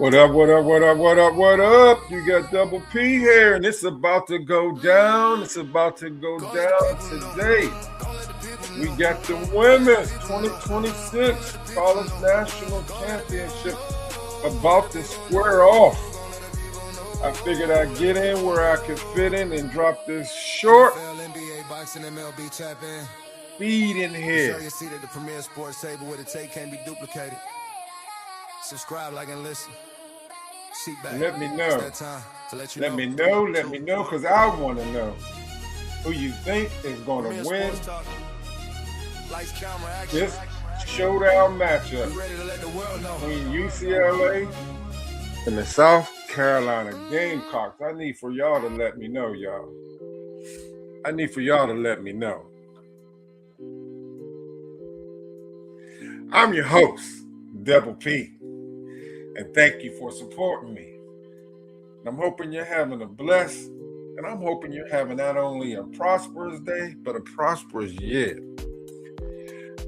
What up, what up, what up, what up, what up? You got Double P here, and it's about to go down. It's about to go down today. We got the women's 2026 College National Championship about to square off. I figured I'd get in where I could fit in and drop this short feed in here. You see that the premier sports table with a take can't be duplicated. Subscribe, like, and listen. Let me know. Let me know, because I want to know who you think is going to win this showdown matchup between UCLA and the South Carolina Gamecocks. I need for y'all to let me know, y'all. I need for y'all to let me know. I'm your host, Double P, and thank you for supporting me. And I'm hoping you're having a blessed, and I'm hoping you're having not only a prosperous day, but a prosperous year.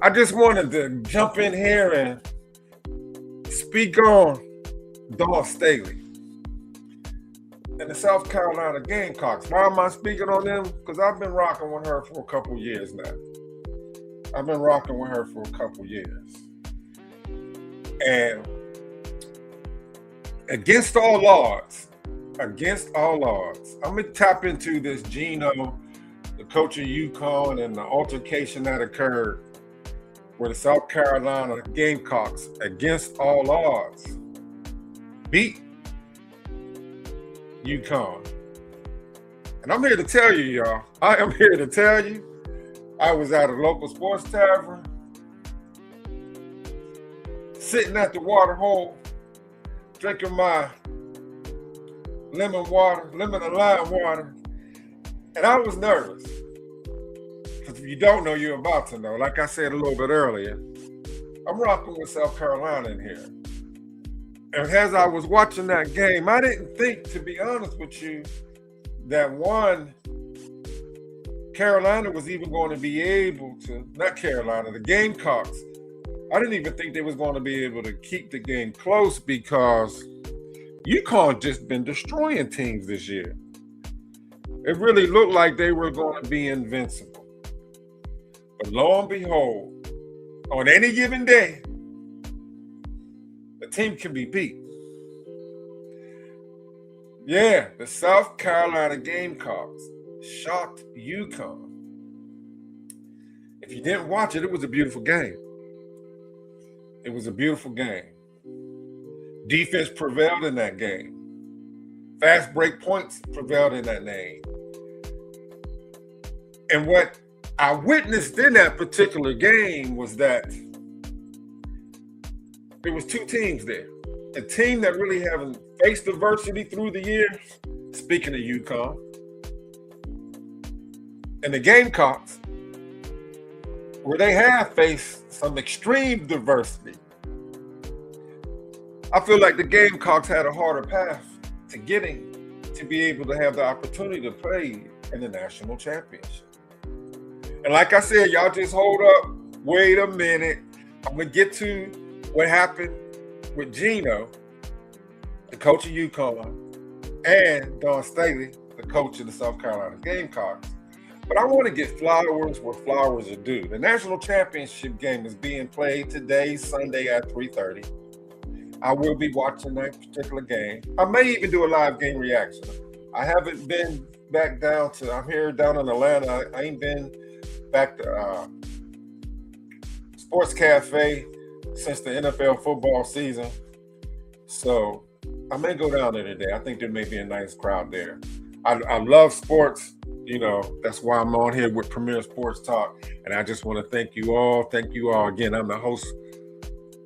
I just wanted to jump in here and speak on Staley and the South Carolina Gamecocks. Why am I speaking on them? Because I've been rocking with her for a couple years now. And against all odds, I'm going to tap into this Geno, the coach of UCON, and the altercation that occurred where the South Carolina Gamecocks, against all odds, beat UConn. And I'm here to tell you, y'all, I was at a local sports tavern, sitting at the water hole, drinking my lemon and lime water, and I was nervous. Because if you don't know, you're about to know. Like I said a little bit earlier, I'm rocking with South Carolina in here. And as I was watching that game, I didn't think, to be honest with you, that Carolina was even going to be able to, not Carolina, the Gamecocks, I didn't even think they was going to be able to keep the game close because UConn just been destroying teams this year. It really looked like they were going to be invincible. But lo and behold, on any given day, a team can be beat. Yeah, the South Carolina Gamecocks shocked UConn. If you didn't watch it, it was a beautiful game. Defense prevailed in that game. Fast break points prevailed in that game. And what I witnessed in that particular game was that there was two teams there. A team that really haven't faced adversity through the years, speaking of UConn, and the Gamecocks, where they have faced some extreme diversity. I feel like the Gamecocks had a harder path to getting to be able to have the opportunity to play in the national championship. And like I said, y'all just hold up. Wait a minute. I'm going to get to what happened with Geno, the coach of UConn, and Staley, the coach of the South Carolina Gamecocks. But I want to get flowers where flowers are due. The national championship game is being played today, Sunday at 3:30. I will be watching that particular game. I may even do a live game reaction. I haven't been back down to, I'm here down in Atlanta. I ain't been back to Sports Cafe since the NFL football season. So I may go down there today. I think there may be a nice crowd there. I love sports. You know, that's why I'm on here with Premier Sports Talk. And I just want to thank you all. Again, I'm the host,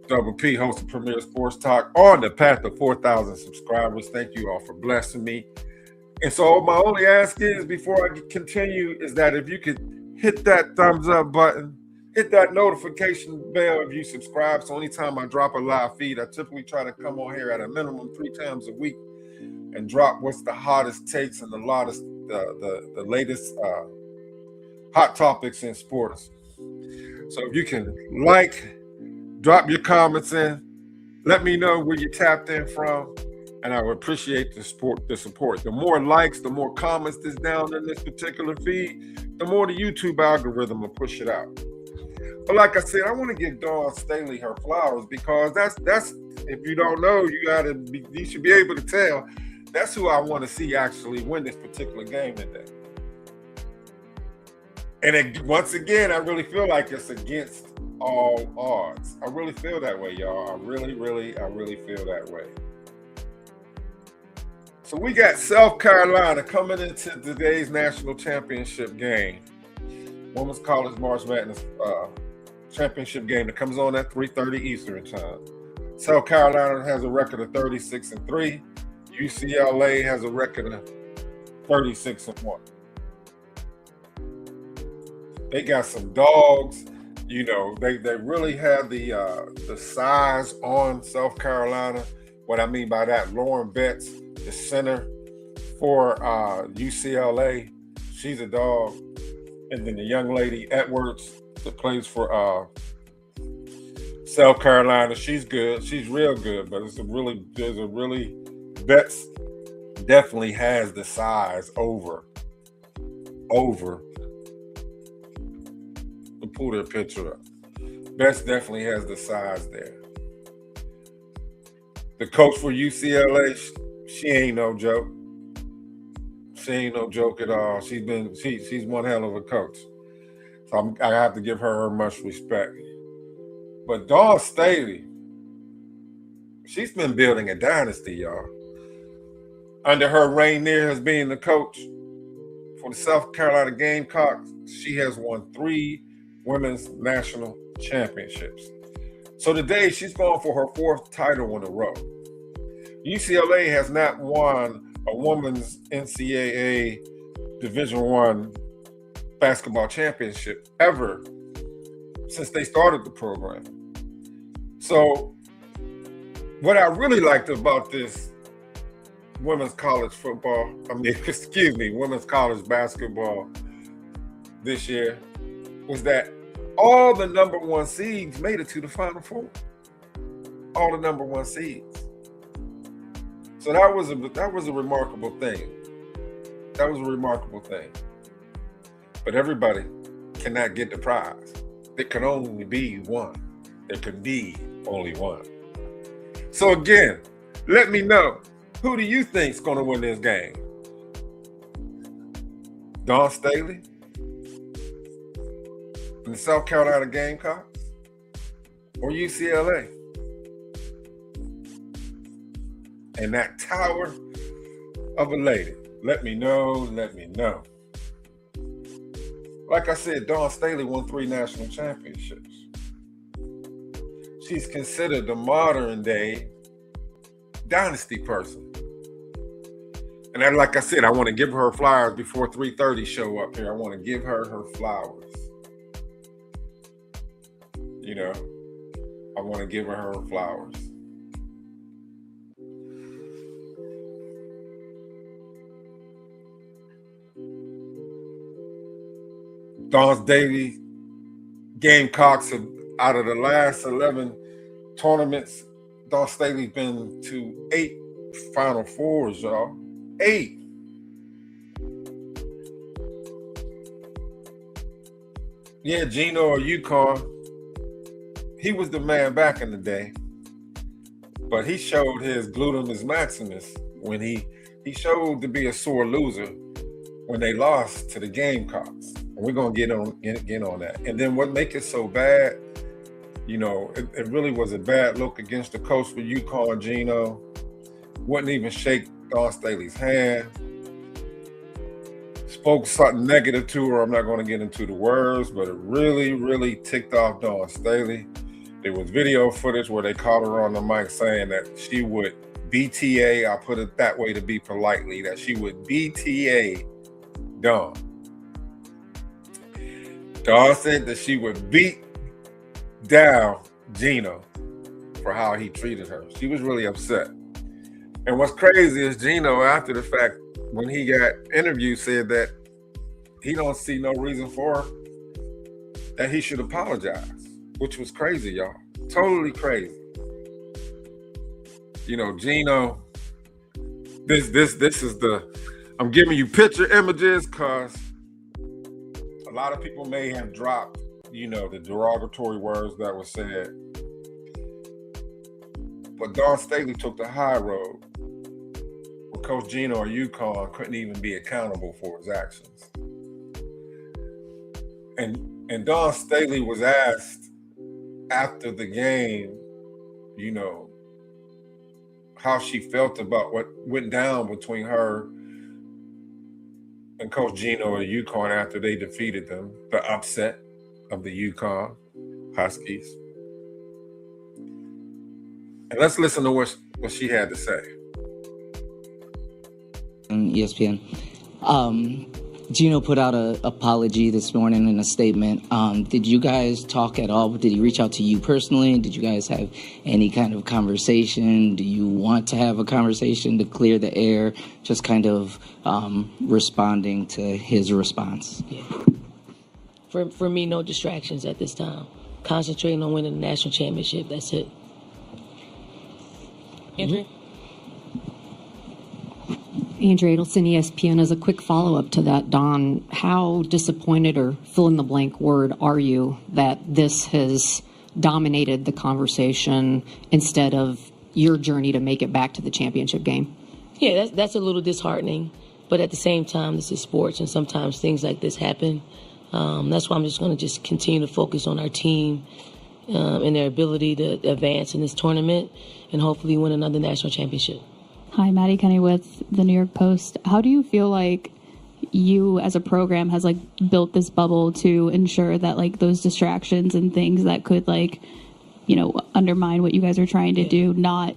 Double P, host of Premier Sports Talk, on the path to 4,000 subscribers. Thank you all for blessing me. And so my only ask is, before I continue, is that if you could hit that thumbs up button, hit that notification bell if you subscribe. So anytime I drop a live feed, I typically try to come on here at a minimum 3 times a week and drop what's the hottest takes and the latest hot topics in sports. So if you can drop your comments in, Let me know where you tapped in from, and I would appreciate the support. The more likes, the more comments that's down in this particular feed, the more the YouTube algorithm will push it out. But like I said, I want to give Dawn Staley her flowers, because that's if you don't know, you should be able to tell. That's who I want to see actually win this particular game today. And once again, I really feel like it's against all odds. I really feel that way, y'all. I really feel that way. So we got South Carolina coming into today's national championship game. Women's College March Madness championship game that comes on at 3:30 Eastern time. South Carolina has a record of 36-3. UCLA has a record of 36-1. They got some dogs. You know, they really have the size on South Carolina. What I mean by that, Lauren Betts, the center for UCLA, she's a dog. And then the young lady Edwards that plays for South Carolina, she's good. She's real good, but Betts definitely has the size over. Pull their picture up. Betts definitely has the size there. The coach for UCLA, she ain't no joke. She ain't no joke at all. She's one hell of a coach. So I have to give her much respect. But Dawn Staley, she's been building a dynasty, y'all. Under her reign there as being the coach for the South Carolina Gamecocks, she has won 3 women's national championships. So today she's going for her 4th title in a row. UCLA has not won a women's NCAA Division I basketball championship ever since they started the program. So what I really liked about this women's college women's college basketball this year was that all the number 1 seeds made it to the Final Four. All the number 1 seeds. So that was a remarkable thing. That was a remarkable thing. But everybody cannot get the prize. There can only be one. There can be only one. So again, let me know, who do you think's going to win this game? Dawn Staley and the South Carolina Gamecocks, or UCLA? And that tower of a lady. Let me know. Like I said, Dawn Staley won 3 national championships. She's considered the modern day dynasty person. And then, like I said, I want to give her flowers before 3:30 show up here. I want to give her flowers. You know, I want to give her flowers. Dawn Staley Gamecocks have, out of the last 11 tournaments, Dawn Staley's been to 8 Final Fours, y'all. 8. Yeah, Geno or UCON, he was the man back in the day, but he showed his gluteus maximus when he showed to be a sore loser when they lost to the Gamecocks. And we're gonna get on that. And then what make it so bad, you know, it really was a bad look against the coach for UConn, Geno. Wouldn't even shake Dawn Staley's hand. Spoke something negative to her. I'm not going to get into the words, but it really ticked off Dawn Staley. There was video footage where they caught her on the mic saying that she would BTA, I put it that way to be politely, that she would BTA Dawn. Dawn said that she would beat down Geno for how he treated her. She was really upset. And what's crazy is Geno, after the fact, when he got interviewed, said that he don't see no reason for her, that he should apologize, which was crazy, y'all. Totally crazy. You know, Geno. This is I'm giving you picture images because a lot of people may have dropped, you know, the derogatory words that were said. But Don Staley took the high road. Well, Coach Geno or UCON couldn't even be accountable for his actions. And Don Staley was asked after the game, you know, how she felt about what went down between her and Coach Geno at UConn after they defeated them, the upset of the UConn Huskies. And let's listen to what she had to say. ESPN. Geno put out an apology this morning in a statement. Did you guys talk at all? Did he reach out to you personally? Did you guys have any kind of conversation? Do you want to have a conversation to clear the air? Just kind of responding to his response. Yeah. For me, no distractions at this time. Concentrating on winning the national championship. That's it. Andrea? Andrea Adelson, ESPN. As a quick follow-up to that, Don, how disappointed or fill-in-the-blank word are you that this has dominated the conversation instead of your journey to make it back to the championship game? Yeah, that's a little disheartening. But at the same time, this is sports, and sometimes things like this happen. That's why I'm just going to continue to focus on our team and their ability to advance in this tournament and hopefully win another national championship. Hi, Maddie Kenny with the New York Post. How do you feel like you as a program has like built this bubble to ensure that like those distractions and things that could like, you know, undermine what you guys are trying to do, not,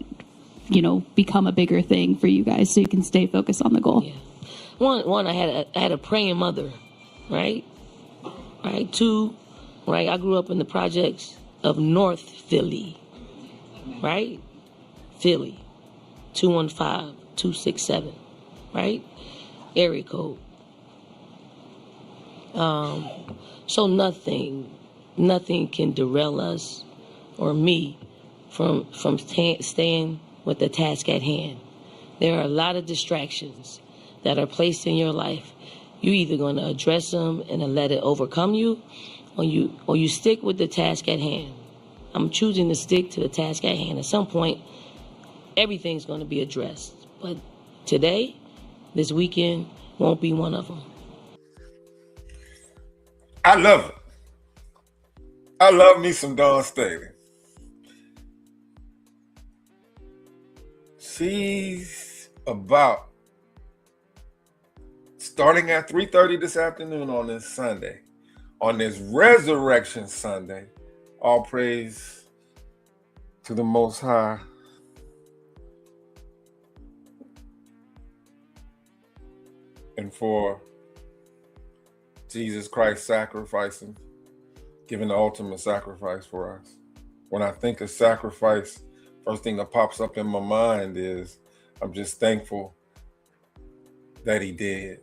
you know, become a bigger thing for you guys so you can stay focused on the goal? Yeah. One, I had a praying mother, right? Right. Two, right, I grew up in the projects of North Philly, right? Philly. 215-267, right? Area code. So nothing can derail us or me from staying with the task at hand. There are a lot of distractions that are placed in your life. You're either going to address them and let it overcome you, or you stick with the task at hand. I'm choosing to stick to the task at hand. At some point, everything's going to be addressed. But today, this weekend, won't be one of them. I love it. I love me some Dawn Staley. She's about starting at 3:30 this afternoon on this Sunday, on this Resurrection Sunday. All praise to the Most High. And for Jesus Christ sacrificing, giving the ultimate sacrifice for us. When I think of sacrifice, first thing that pops up in my mind is I'm just thankful that he did.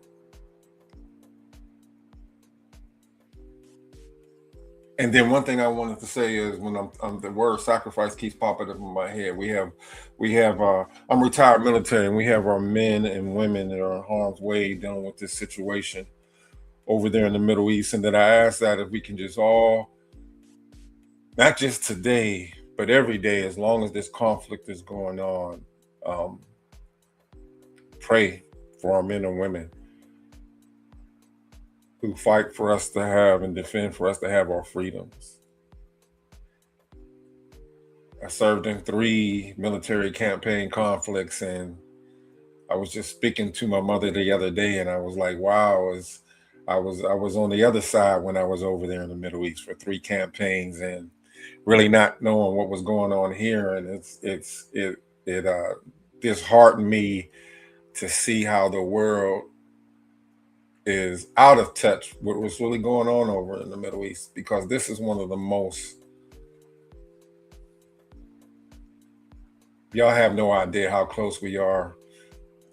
And then one thing I wanted to say is when the word sacrifice keeps popping up in my head. We have I'm retired military, and we have our men and women that are in harm's way dealing with this situation over there in the Middle East. And that I ask that if we can just all, not just today, but every day, as long as this conflict is going on, pray for our men and women who fight for us to have and defend for us to have our freedoms. I served in 3 military campaign conflicts, and I was just speaking to my mother the other day, and I was like, wow, I was on the other side when I was over there in the Middle East for 3 campaigns and really not knowing what was going on here. And it disheartened me to see how the world is out of touch with what's really going on over in the Middle East, because this is one of the most, y'all have no idea how close we are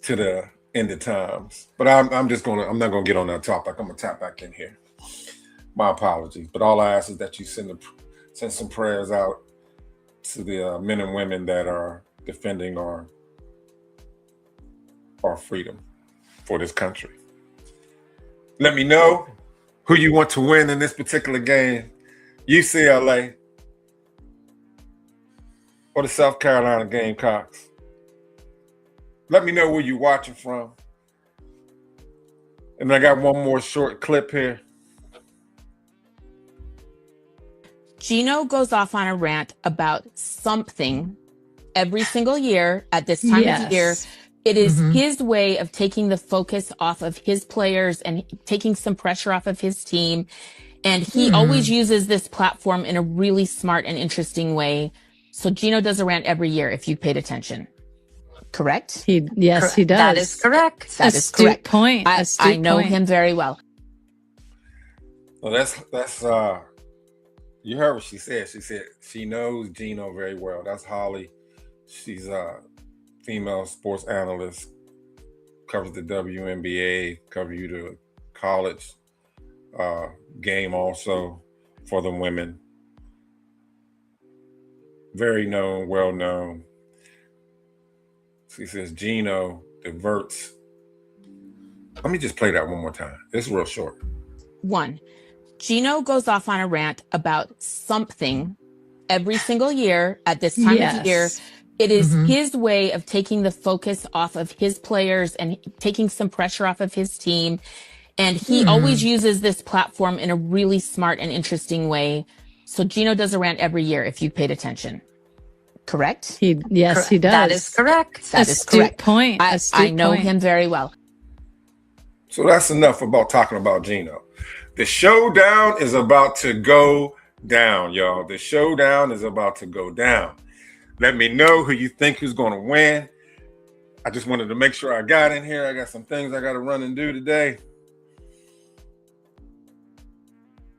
to the end of times. But I'm not gonna get on that topic. I'm gonna tap back in here. My apologies. But all I ask is that you send some prayers out to the men and women that are defending our freedom for this country. Let me know who you want to win in this particular game, UCLA or the South Carolina Gamecocks. Let me know where you're watching from. And I got one more short clip here. Geno goes off on a rant about something every single year at this time of year. It is his way of taking the focus off of his players and taking some pressure off of his team. And he always uses this platform in a really smart and interesting way. So Geno does a rant every year, if you paid attention. Correct? Yes, he does. That is correct. That is correct. Point. I know him very well. Well, that's you heard what she said. She said she knows Geno very well. That's Holly. She's a female sports analyst, covers the WNBA, covers the college game also for the women. Very known, well known. She says Geno diverts. Let me just play that one more time. It's real short. 1, Geno goes off on a rant about something every single year at this time of year. It is his way of taking the focus off of his players and taking some pressure off of his team. And he always uses this platform in a really smart and interesting way. So Geno does a rant every year, if you paid attention. Correct? He does. That is correct. That is correct. Point. I know him very well. So that's enough about talking about Geno. The showdown is about to go down, y'all. The showdown is about to go down. Let me know who you think who's going to win. I just wanted to make sure I got in here. I got some things I got to run and do today.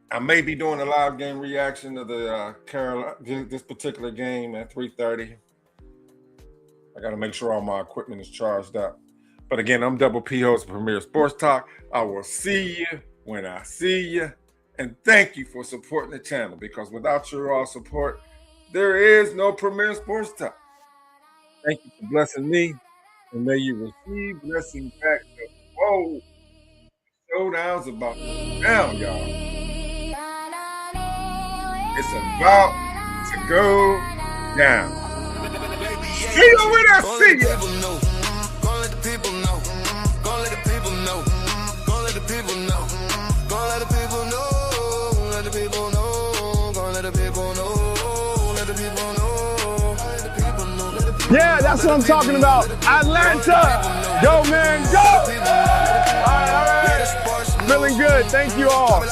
I may be doing a live game reaction of the this particular game at 3:30. I got to make sure all my equipment is charged up. But again, I'm Double P, host of Premier Sports Talk. I will see you when I see you. And thank you for supporting the channel, because without your all support, there is no Premier Sports Talk. Thank you for blessing me, and may you receive blessing back. Whoa, showdown's about to go down, y'all. It's about to go down. See you when I see you. Gonna let the people know. Gonna let the people know. Gonna let the people know. Gonna let the people know. Let the people know. Gonna let the people know. Let the people know. Let the people know. Let the people know. Yeah, that's what I'm talking about. Atlanta. Go, man, go. All right. Feeling good. Thank you all.